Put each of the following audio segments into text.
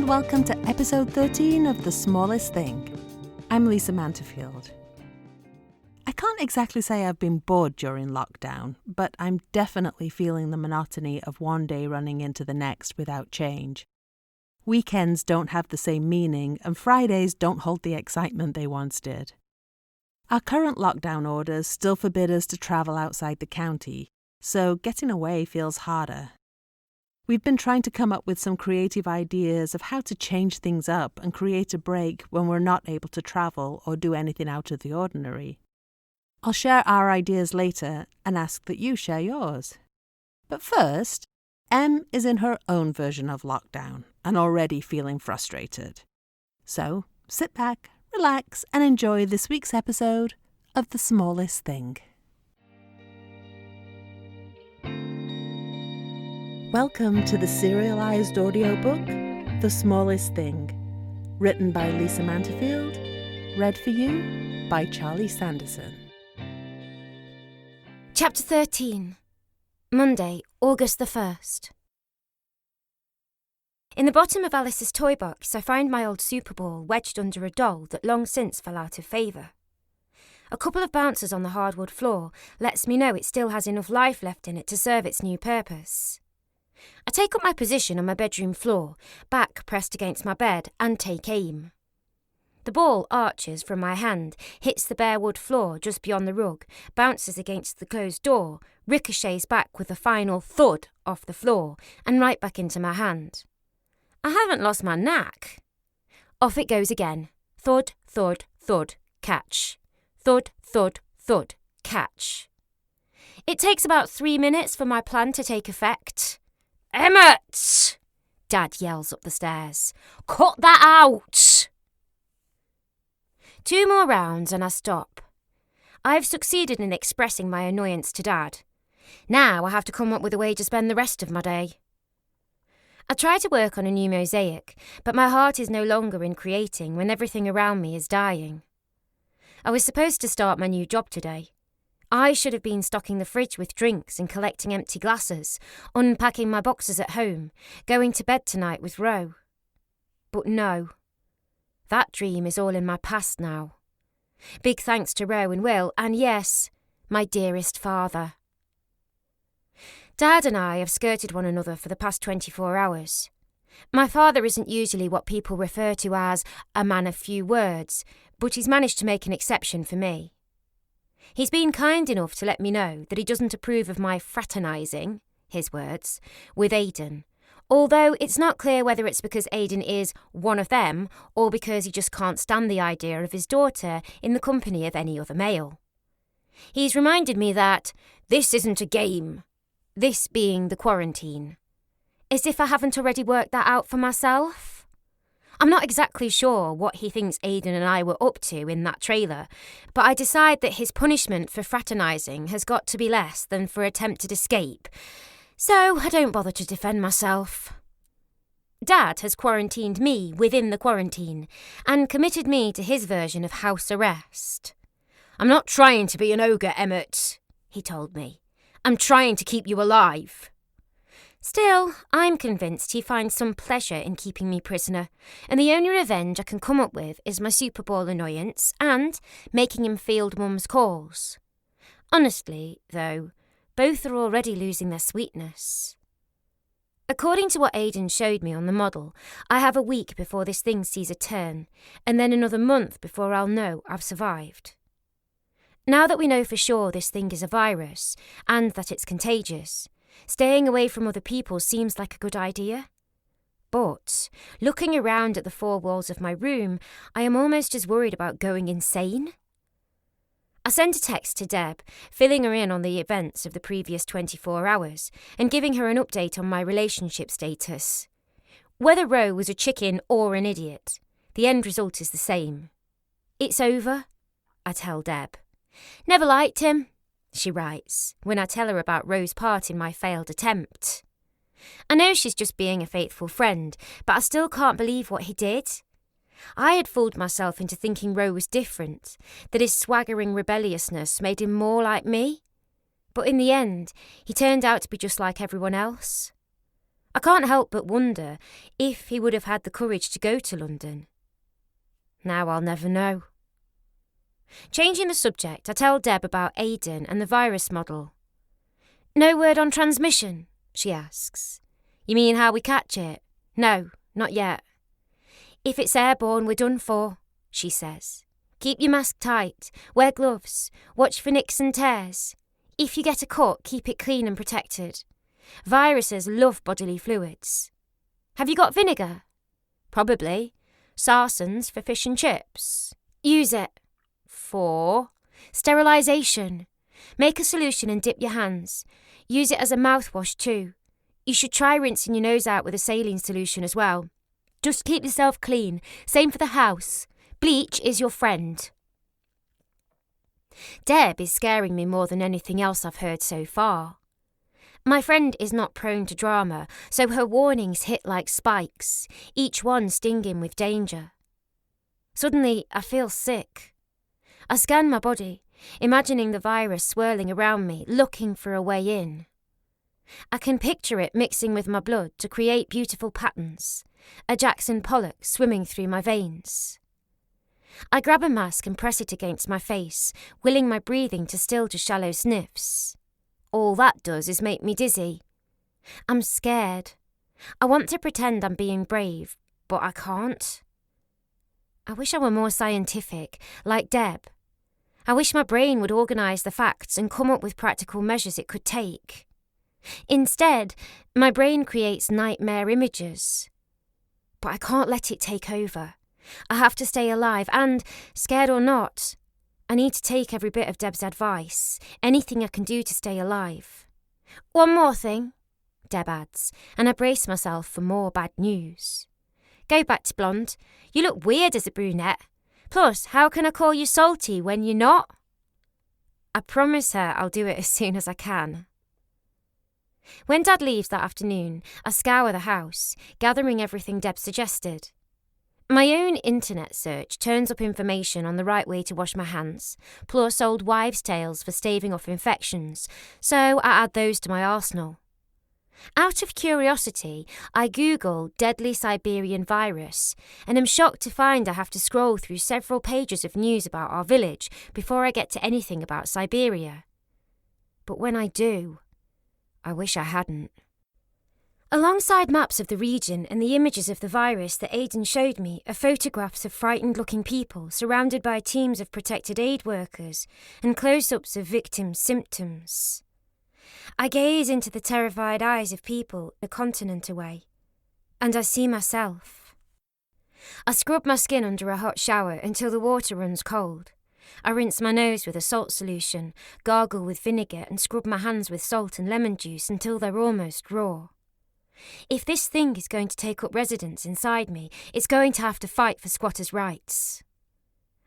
and welcome to episode 13 of The Smallest Thing. I'm Lisa Manterfield. I can't exactly say I've been bored during lockdown, but I'm definitely feeling the monotony of one day running into the next without change. Weekends don't have the same meaning, and Fridays don't hold the excitement they once did. Our current lockdown orders still forbid us to travel outside the county, so getting away feels harder. We've been trying to come up with some creative ideas of how to change things up and create a break when we're not able to travel or do anything out of the ordinary. I'll share our ideas later and ask that you share yours. But first, Em is in her own version of lockdown and already feeling frustrated. So sit back, relax, and enjoy this week's episode of The Smallest Thing. Welcome to the serialized audiobook, The Smallest Thing, written by Lisa Manterfield, read for you by Charlie Sanderson. Chapter 13. Monday, August the 1st. In the bottom of Alice's toy box, I find my old Super Ball wedged under a doll that long since fell out of favour. A couple of bounces on the hardwood floor lets me know it still has enough life left in it to serve its new purpose. I take up my position on my bedroom floor, back pressed against my bed, and take aim. The ball arches from my hand, hits the bare wood floor just beyond the rug, bounces against the closed door, ricochets back with a final thud off the floor, and right back into my hand. I haven't lost my knack. Off it goes again. Thud, thud, thud, catch. Thud, thud, thud, catch. It takes about 3 minutes for my plan to take effect. "Emmett!" Dad yells up the stairs. "Cut that out!" 2 more rounds and I stop. I've succeeded in expressing my annoyance to Dad. Now I have to come up with a way to spend the rest of my day. I try to work on a new mosaic, but my heart is no longer in creating when everything around me is dying. I was supposed to start my new job today. I should have been stocking the fridge with drinks and collecting empty glasses, unpacking my boxes at home, going to bed tonight with Ro. But no. That dream is all in my past now. Big thanks to Ro and Will, and yes, my dearest father. Dad and I have skirted one another for the past 24 hours. My father isn't usually what people refer to as a man of few words, but he's managed to make an exception for me. He's been kind enough to let me know that he doesn't approve of my fraternising, his words, with Aiden, although it's not clear whether it's because Aiden is one of them or because he just can't stand the idea of his daughter in the company of any other male. He's reminded me that this isn't a game, this being the quarantine, as if I haven't already worked that out for myself. I'm not exactly sure what he thinks Aiden and I were up to in that trailer, but I decide that his punishment for fraternising has got to be less than for attempted escape, so I don't bother to defend myself. Dad has quarantined me within the quarantine and committed me to his version of house arrest. "I'm not trying to be an ogre, Emmett," he told me. "I'm trying to keep you alive." Still, I'm convinced he finds some pleasure in keeping me prisoner, and the only revenge I can come up with is my Super Bowl annoyance and making him field Mum's calls. Honestly, though, both are already losing their sweetness. According to what Aiden showed me on the model, I have a week before this thing sees a turn, and then another month before I'll know I've survived. Now that we know for sure this thing is a virus, and that it's contagious, staying away from other people seems like a good idea. But, looking around at the 4 walls of my room, I am almost as worried about going insane. I sent a text to Deb, filling her in on the events of the previous 24 hours, and giving her an update on my relationship status. Whether Ro was a chicken or an idiot, the end result is the same. "It's over," I tell Deb. "Never liked him," she writes, when I tell her about Ro's part in my failed attempt. I know she's just being a faithful friend, but I still can't believe what he did. I had fooled myself into thinking Ro was different, that his swaggering rebelliousness made him more like me. But in the end, he turned out to be just like everyone else. I can't help but wonder if he would have had the courage to go to London. Now I'll never know. Changing the subject, I tell Deb about Aiden and the virus model. No word on transmission, she asks. You mean how we catch it? No, not yet. If it's airborne, we're done for, she says. Keep your mask tight, wear gloves, watch for nicks and tears. If you get a cut, keep it clean and protected. Viruses love bodily fluids. Have you got vinegar? Probably. Sarsons for fish and chips. Use it. 4. Sterilisation. Make a solution and dip your hands. Use it as a mouthwash too. You should try rinsing your nose out with a saline solution as well. Just keep yourself clean. Same for the house. Bleach is your friend. Deb is scaring me more than anything else I've heard so far. My friend is not prone to drama, so her warnings hit like spikes, each one stinging with danger. Suddenly, I feel sick. I scan my body, imagining the virus swirling around me, looking for a way in. I can picture it mixing with my blood to create beautiful patterns, a Jackson Pollock swimming through my veins. I grab a mask and press it against my face, willing my breathing to still to shallow sniffs. All that does is make me dizzy. I'm scared. I want to pretend I'm being brave, but I can't. I wish I were more scientific, like Deb. I wish my brain would organise the facts and come up with practical measures it could take. Instead, my brain creates nightmare images. But I can't let it take over. I have to stay alive and, scared or not, I need to take every bit of Deb's advice, anything I can do to stay alive. One more thing, Deb adds, and I brace myself for more bad news. Go back to blonde. You look weird as a brunette. Plus, how can I call you salty when you're not? I promise her I'll do it as soon as I can. When Dad leaves that afternoon, I scour the house, gathering everything Deb suggested. My own internet search turns up information on the right way to wash my hands, plus old wives' tales for staving off infections, so I add those to my arsenal. Out of curiosity, I Google deadly Siberian virus, and am shocked to find I have to scroll through several pages of news about our village before I get to anything about Siberia. But when I do, I wish I hadn't. Alongside maps of the region and the images of the virus that Aiden showed me are photographs of frightened-looking people surrounded by teams of protected aid workers and close-ups of victims' symptoms. I gaze into the terrified eyes of people a continent away, and I see myself. I scrub my skin under a hot shower until the water runs cold. I rinse my nose with a salt solution, gargle with vinegar and scrub my hands with salt and lemon juice until they're almost raw. If this thing is going to take up residence inside me, it's going to have to fight for squatters' rights.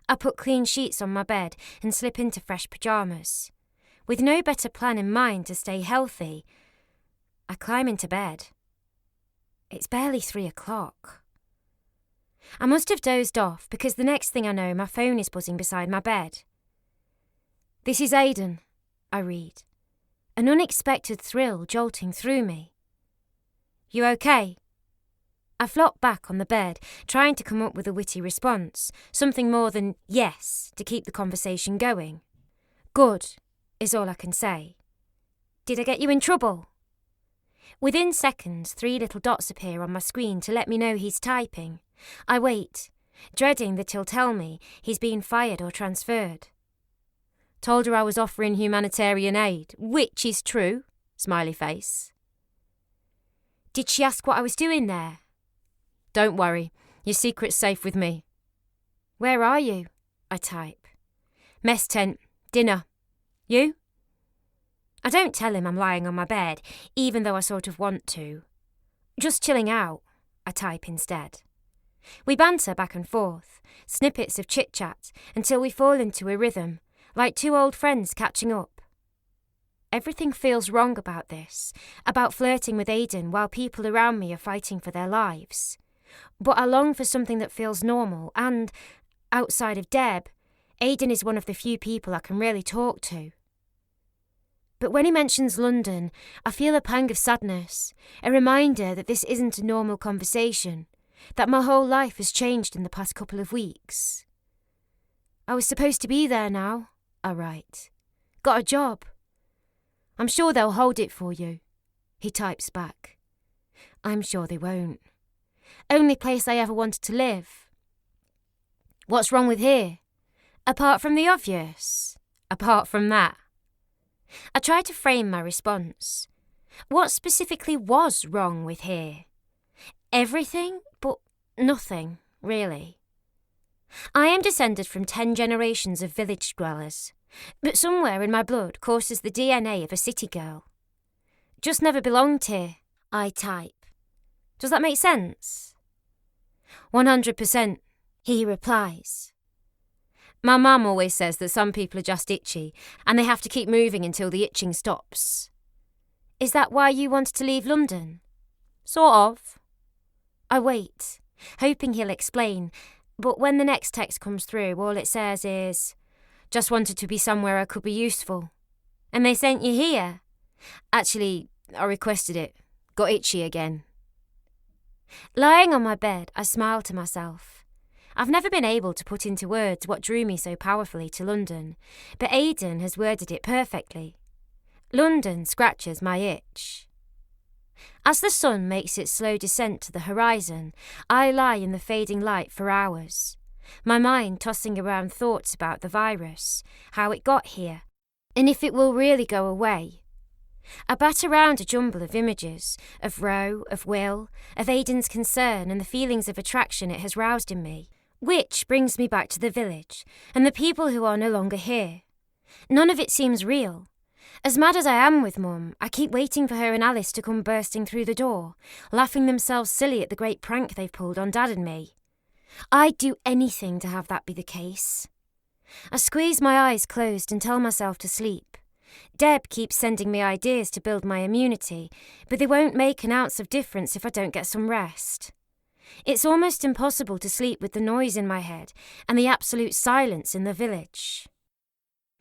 I put clean sheets on my bed and slip into fresh pyjamas. With no better plan in mind to stay healthy, I climb into bed. It's barely 3 o'clock. I must have dozed off because the next thing I know, my phone is buzzing beside my bed. This is Aiden, I read, an unexpected thrill jolting through me. You okay? I flop back on the bed, trying to come up with a witty response, something more than yes to keep the conversation going. Good, is all I can say. Did I get you in trouble? Within seconds, 3 little dots appear on my screen to let me know he's typing. I wait, dreading that he'll tell me he's been fired or transferred. Told her I was offering humanitarian aid, which is true, smiley face. Did she ask what I was doing there? Don't worry, your secret's safe with me. Where are you? I type. Mess tent, dinner. You? I don't tell him I'm lying on my bed, even though I sort of want to. Just chilling out, I type instead. We banter back and forth, snippets of chit-chat, until we fall into a rhythm, like 2 old friends catching up. Everything feels wrong about this, about flirting with Aiden while people around me are fighting for their lives. But I long for something that feels normal and, outside of Deb, Aiden is one of the few people I can really talk to. But when he mentions London, I feel a pang of sadness, a reminder that this isn't a normal conversation, that my whole life has changed in the past couple of weeks. I was supposed to be there now, I write. Got a job. I'm sure they'll hold it for you, he types back. I'm sure they won't. Only place I ever wanted to live. What's wrong with here? Apart from the obvious. Apart from that. I tried to frame my response. What specifically was wrong with here? Everything, but nothing, really. I am descended from 10 generations of village dwellers, but somewhere in my blood courses the DNA of a city girl. Just never belonged here, I type. Does that make sense? 100%, he replies. My mum always says that some people are just itchy and they have to keep moving until the itching stops. Is that why you wanted to leave London? Sort of. I wait, hoping he'll explain, but when the next text comes through, all it says is, just wanted to be somewhere I could be useful. And they sent you here. Actually, I requested it. Got itchy again. Lying on my bed, I smile to myself. I've never been able to put into words what drew me so powerfully to London, but Aiden has worded it perfectly. London scratches my itch. As the sun makes its slow descent to the horizon, I lie in the fading light for hours, my mind tossing around thoughts about the virus, how it got here, and if it will really go away. I bat around a jumble of images, of Ro, of Will, of Aiden's concern and the feelings of attraction it has roused in me, which brings me back to the village and the people who are no longer here. None of it seems real. As mad as I am with Mum, I keep waiting for her and Alice to come bursting through the door, laughing themselves silly at the great prank they've pulled on Dad and me. I'd do anything to have that be the case. I squeeze my eyes closed and tell myself to sleep. Deb keeps sending me ideas to build my immunity, but they won't make an ounce of difference if I don't get some rest. It's almost impossible to sleep with the noise in my head and the absolute silence in the village.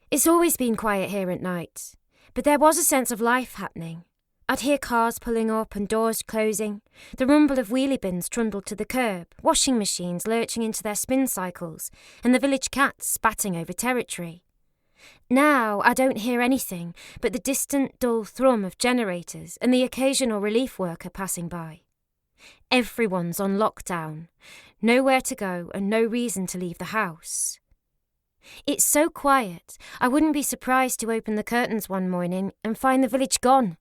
It's always been quiet here at night, but there was a sense of life happening. I'd hear cars pulling up and doors closing, the rumble of wheelie bins trundled to the curb, washing machines lurching into their spin cycles, and the village cats spatting over territory. Now I don't hear anything but the distant, dull thrum of generators and the occasional relief worker passing by. Everyone's on lockdown, nowhere to go and no reason to leave the house. It's so quiet, I wouldn't be surprised to open the curtains one morning and find the village gone.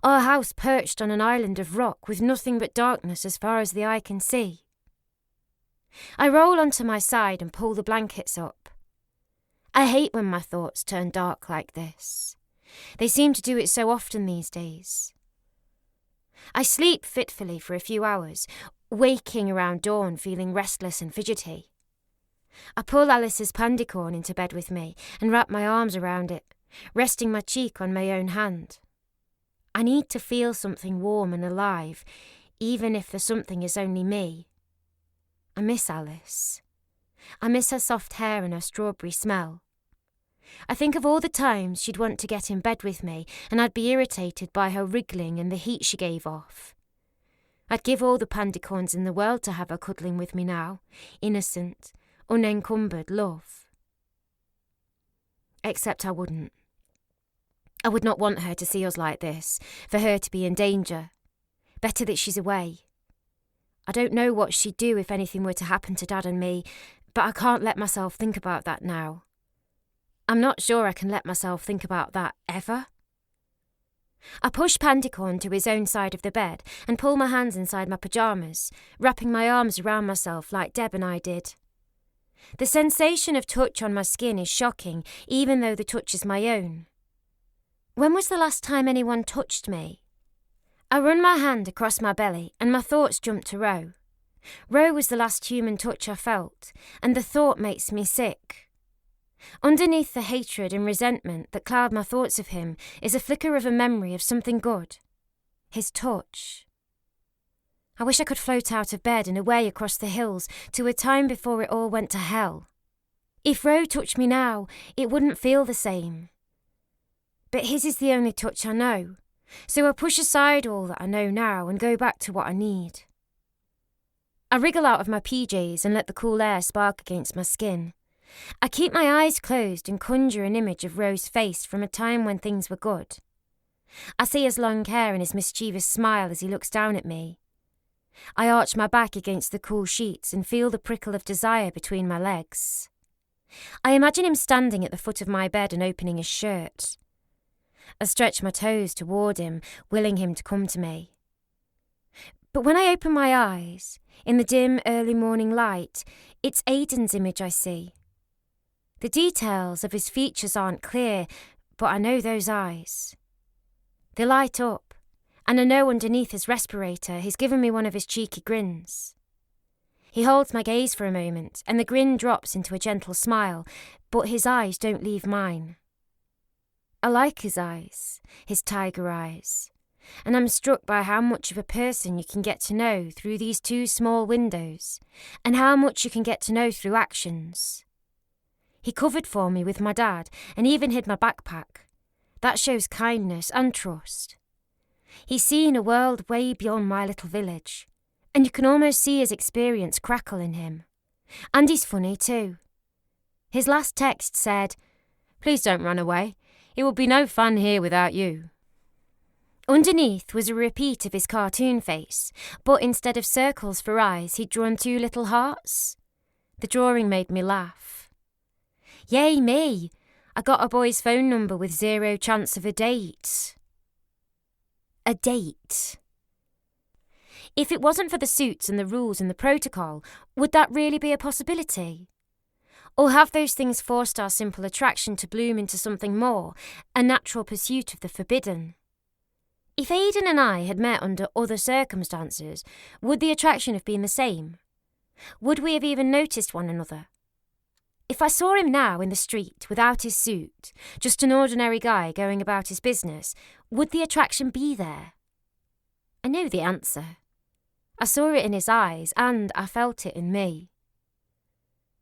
Our house perched on an island of rock with nothing but darkness as far as the eye can see. I roll onto my side and pull the blankets up. I hate when my thoughts turn dark like this. They seem to do it so often these days. I sleep fitfully for a few hours, waking around dawn feeling restless and fidgety. I pull Alice's pandycorn into bed with me and wrap my arms around it, resting my cheek on my own hand. I need to feel something warm and alive, even if the something is only me. I miss Alice. I miss her soft hair and her strawberry smell. I think of all the times she'd want to get in bed with me and I'd be irritated by her wriggling and the heat she gave off. I'd give all the pandycorns in the world to have her cuddling with me now, innocent, unencumbered love. Except I wouldn't. I would not want her to see us like this, for her to be in danger. Better that she's away. I don't know what she'd do if anything were to happen to Dad and me, but I can't let myself think about that now. I'm not sure I can let myself think about that ever. I push Pantycorn to his own side of the bed and pull my hands inside my pyjamas, wrapping my arms around myself like Deb and I did. The sensation of touch on my skin is shocking, even though the touch is my own. When was the last time anyone touched me? I run my hand across my belly and my thoughts jump to Ro. Ro was the last human touch I felt, and the thought makes me sick. Underneath the hatred and resentment that cloud my thoughts of him is a flicker of a memory of something good. His touch. I wish I could float out of bed and away across the hills to a time before it all went to hell. If Ro touched me now, it wouldn't feel the same. But his is the only touch I know, so I push aside all that I know now and go back to what I need. I wriggle out of my PJs and let the cool air spark against my skin. I keep my eyes closed and conjure an image of Rose's face from a time when things were good. I see his long hair and his mischievous smile as he looks down at me. I arch my back against the cool sheets and feel the prickle of desire between my legs. I imagine him standing at the foot of my bed and opening his shirt. I stretch my toes toward him, willing him to come to me. But when I open my eyes, in the dim early morning light, it's Aiden's image I see. The details of his features aren't clear, but I know those eyes. They light up, and I know underneath his respirator he's given me one of his cheeky grins. He holds my gaze for a moment, and the grin drops into a gentle smile, but his eyes don't leave mine. I like his eyes, his tiger eyes, and I'm struck by how much of a person you can get to know through these two small windows, and how much you can get to know through actions. He covered for me with my dad and even hid my backpack. That shows kindness and trust. He's seen a world way beyond my little village, and you can almost see his experience crackle in him. And he's funny too. His last text said, "Please don't run away. It will be no fun here without you." Underneath was a repeat of his cartoon face, but instead of circles for eyes, he'd drawn 2 little hearts. The drawing made me laugh. Yay me! I got a boy's phone number with 0 chance of a date. A date. If it wasn't for the suits and the rules and the protocol, would that really be a possibility? Or have those things forced our simple attraction to bloom into something more, a natural pursuit of the forbidden? If Aiden and I had met under other circumstances, would the attraction have been the same? Would we have even noticed one another? If I saw him now in the street without his suit, just an ordinary guy going about his business, would the attraction be there? I knew the answer. I saw it in his eyes and I felt it in me.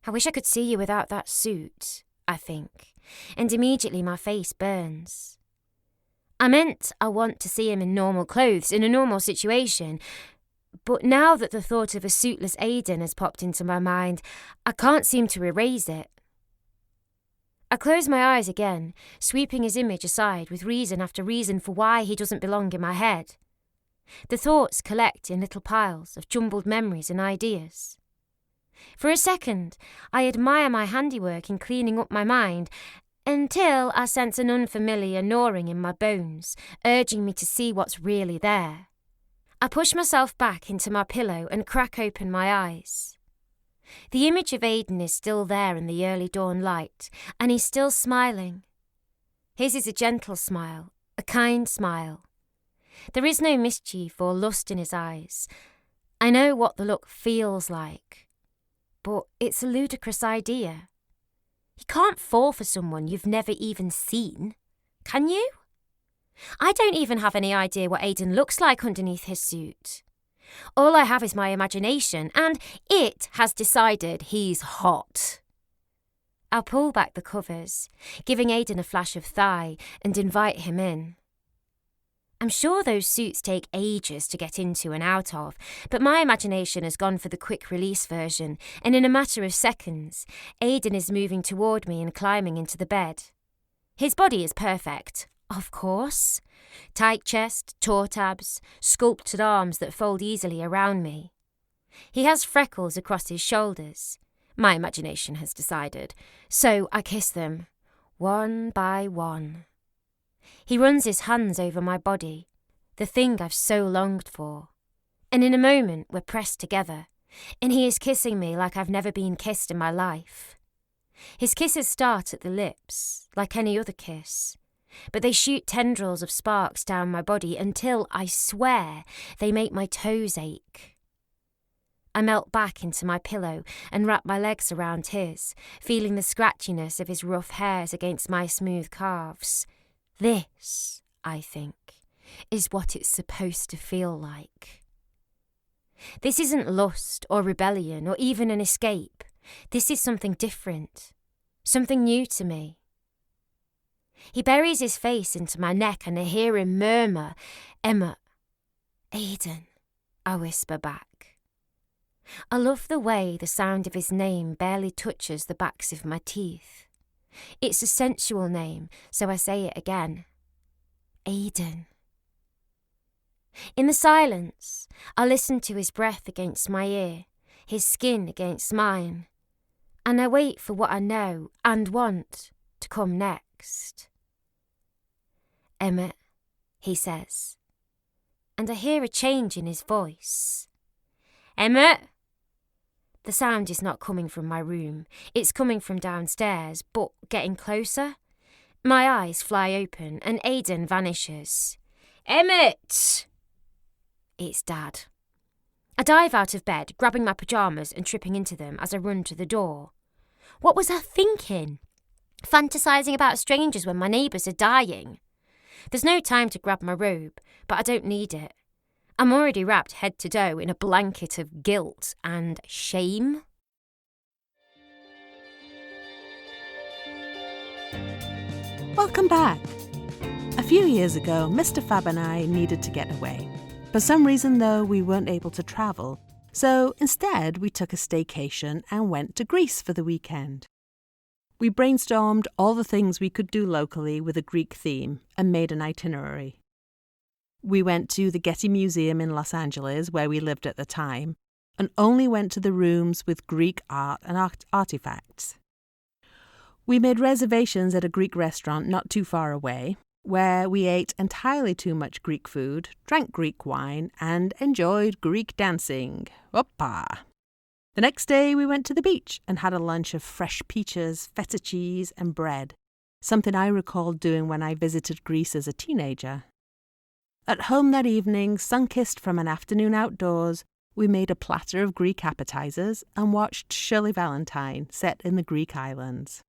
I wish I could see you without that suit, I think, and immediately my face burns. I meant I want to see him in normal clothes, in a normal situation, but now that the thought of a suitless Aiden has popped into my mind, I can't seem to erase it. I close my eyes again, sweeping his image aside with reason after reason for why he doesn't belong in my head. The thoughts collect in little piles of jumbled memories and ideas. For a second, I admire my handiwork in cleaning up my mind, until I sense an unfamiliar gnawing in my bones, urging me to see what's really there. I push myself back into my pillow and crack open my eyes. The image of Aiden is still there in the early dawn light, and he's still smiling. His is a gentle smile, a kind smile. There is no mischief or lust in his eyes. I know what the look feels like, but it's a ludicrous idea. You can't fall for someone you've never even seen, can you? I don't even have any idea what Aiden looks like underneath his suit. All I have is my imagination, and it has decided he's hot. I'll pull back the covers, giving Aiden a flash of thigh, and invite him in. I'm sure those suits take ages to get into and out of, but my imagination has gone for the quick release version, and in a matter of seconds, Aiden is moving toward me and climbing into the bed. His body is perfect. Of course. Tight chest, taut abs, sculpted arms that fold easily around me. He has freckles across his shoulders. My imagination has decided. So I kiss them, one by one. He runs his hands over my body, the thing I've so longed for. And in a moment we're pressed together, and he is kissing me like I've never been kissed in my life. His kisses start at the lips, like any other kiss. But they shoot tendrils of sparks down my body until, I swear, they make my toes ache. I melt back into my pillow and wrap my legs around his, feeling the scratchiness of his rough hairs against my smooth calves. This, I think, is what it's supposed to feel like. This isn't lust or rebellion or even an escape. This is something different, something new to me. He buries his face into my neck and I hear him murmur, "Emma." "Aiden," I whisper back. I love the way the sound of his name barely touches the backs of my teeth. It's a sensual name, so I say it again. Aiden. In the silence, I listen to his breath against my ear, his skin against mine, and I wait for what I know and want to come next. "Emmett," he says, and I hear a change in his voice. "Emmett!" The sound is not coming from my room, it's coming from downstairs, but getting closer. My eyes fly open and Aiden vanishes. "Emmett!" It's Dad. I dive out of bed, grabbing my pyjamas and tripping into them as I run to the door. What was I thinking? Fantasising about strangers when my neighbours are dying? There's no time to grab my robe, but I don't need it. I'm already wrapped head to toe in a blanket of guilt and shame. Welcome back. A few years ago, Mr. Fab and I needed to get away. For some reason, though, we weren't able to travel. So instead, we took a staycation and went to Greece for the weekend. We brainstormed all the things we could do locally with a Greek theme and made an itinerary. We went to the Getty Museum in Los Angeles, where we lived at the time, and only went to the rooms with Greek art and artifacts. We made reservations at a Greek restaurant not too far away, where we ate entirely too much Greek food, drank Greek wine, and enjoyed Greek dancing. Oppa! The next day we went to the beach and had a lunch of fresh peaches, feta cheese, and bread, something I recalled doing when I visited Greece as a teenager. At home that evening, sun-kissed from an afternoon outdoors, we made a platter of Greek appetizers and watched Shirley Valentine set in the Greek islands.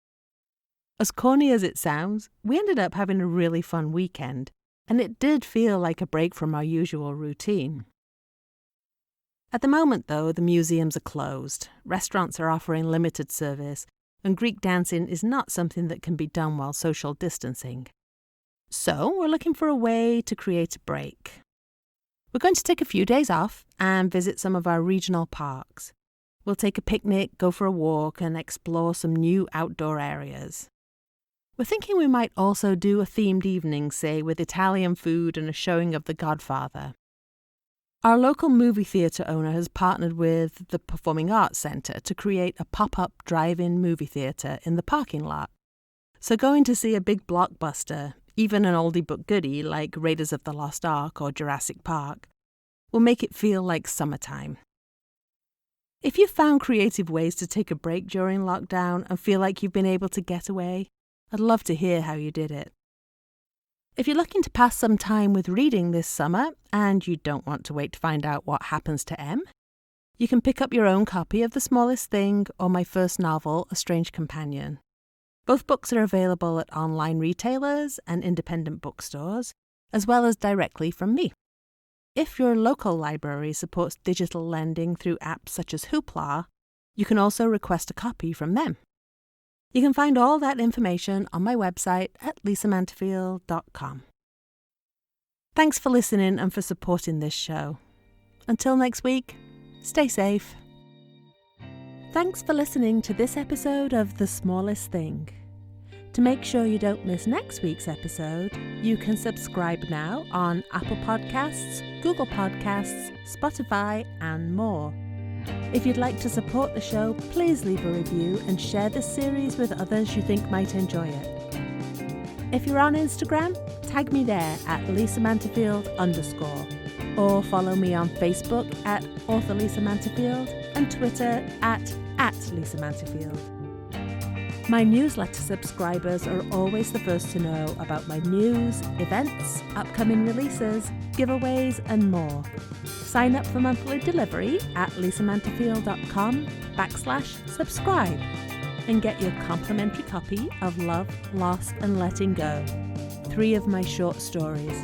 As corny as it sounds, we ended up having a really fun weekend, and it did feel like a break from our usual routine. At the moment, though, the museums are closed, restaurants are offering limited service, and Greek dancing is not something that can be done while social distancing. So we're looking for a way to create a break. We're going to take a few days off and visit some of our regional parks. We'll take a picnic, go for a walk, and explore some new outdoor areas. We're thinking we might also do a themed evening, say, with Italian food and a showing of The Godfather. Our local movie theatre owner has partnered with the Performing Arts Centre to create a pop-up drive-in movie theatre in the parking lot. So going to see a big blockbuster, even an oldie but goodie like Raiders of the Lost Ark or Jurassic Park, will make it feel like summertime. If you've found creative ways to take a break during lockdown and feel like you've been able to get away, I'd love to hear how you did it. If you're looking to pass some time with reading this summer and you don't want to wait to find out what happens to Em, you can pick up your own copy of The Smallest Thing or my first novel, A Strange Companion. Both books are available at online retailers and independent bookstores, as well as directly from me. If your local library supports digital lending through apps such as Hoopla, you can also request a copy from them. You can find all that information on my website at lisamantefield.com. Thanks for listening and for supporting this show. Until next week, stay safe. Thanks for listening to this episode of The Smallest Thing. To make sure you don't miss next week's episode, you can subscribe now on Apple Podcasts, Google Podcasts, Spotify, and more. If you'd like to support the show, please leave a review and share this series with others you think might enjoy it. If you're on Instagram, tag me there at lisamantefield_, or follow me on Facebook at author Lisa Mantefield and Twitter at Lisa Mantefield. My newsletter subscribers are always the first to know about my news, events, upcoming releases, giveaways, and more. Sign up for monthly delivery at lisamantefield.com/subscribe and get your complimentary copy of Love, Lost and Letting Go, 3 of my short stories.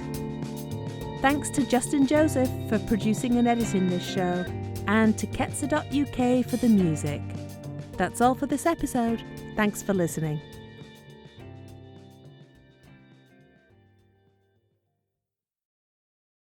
Thanks to Justin Joseph for producing and editing this show, and to Ketsa.uk for the music. That's all for this episode. Thanks for listening.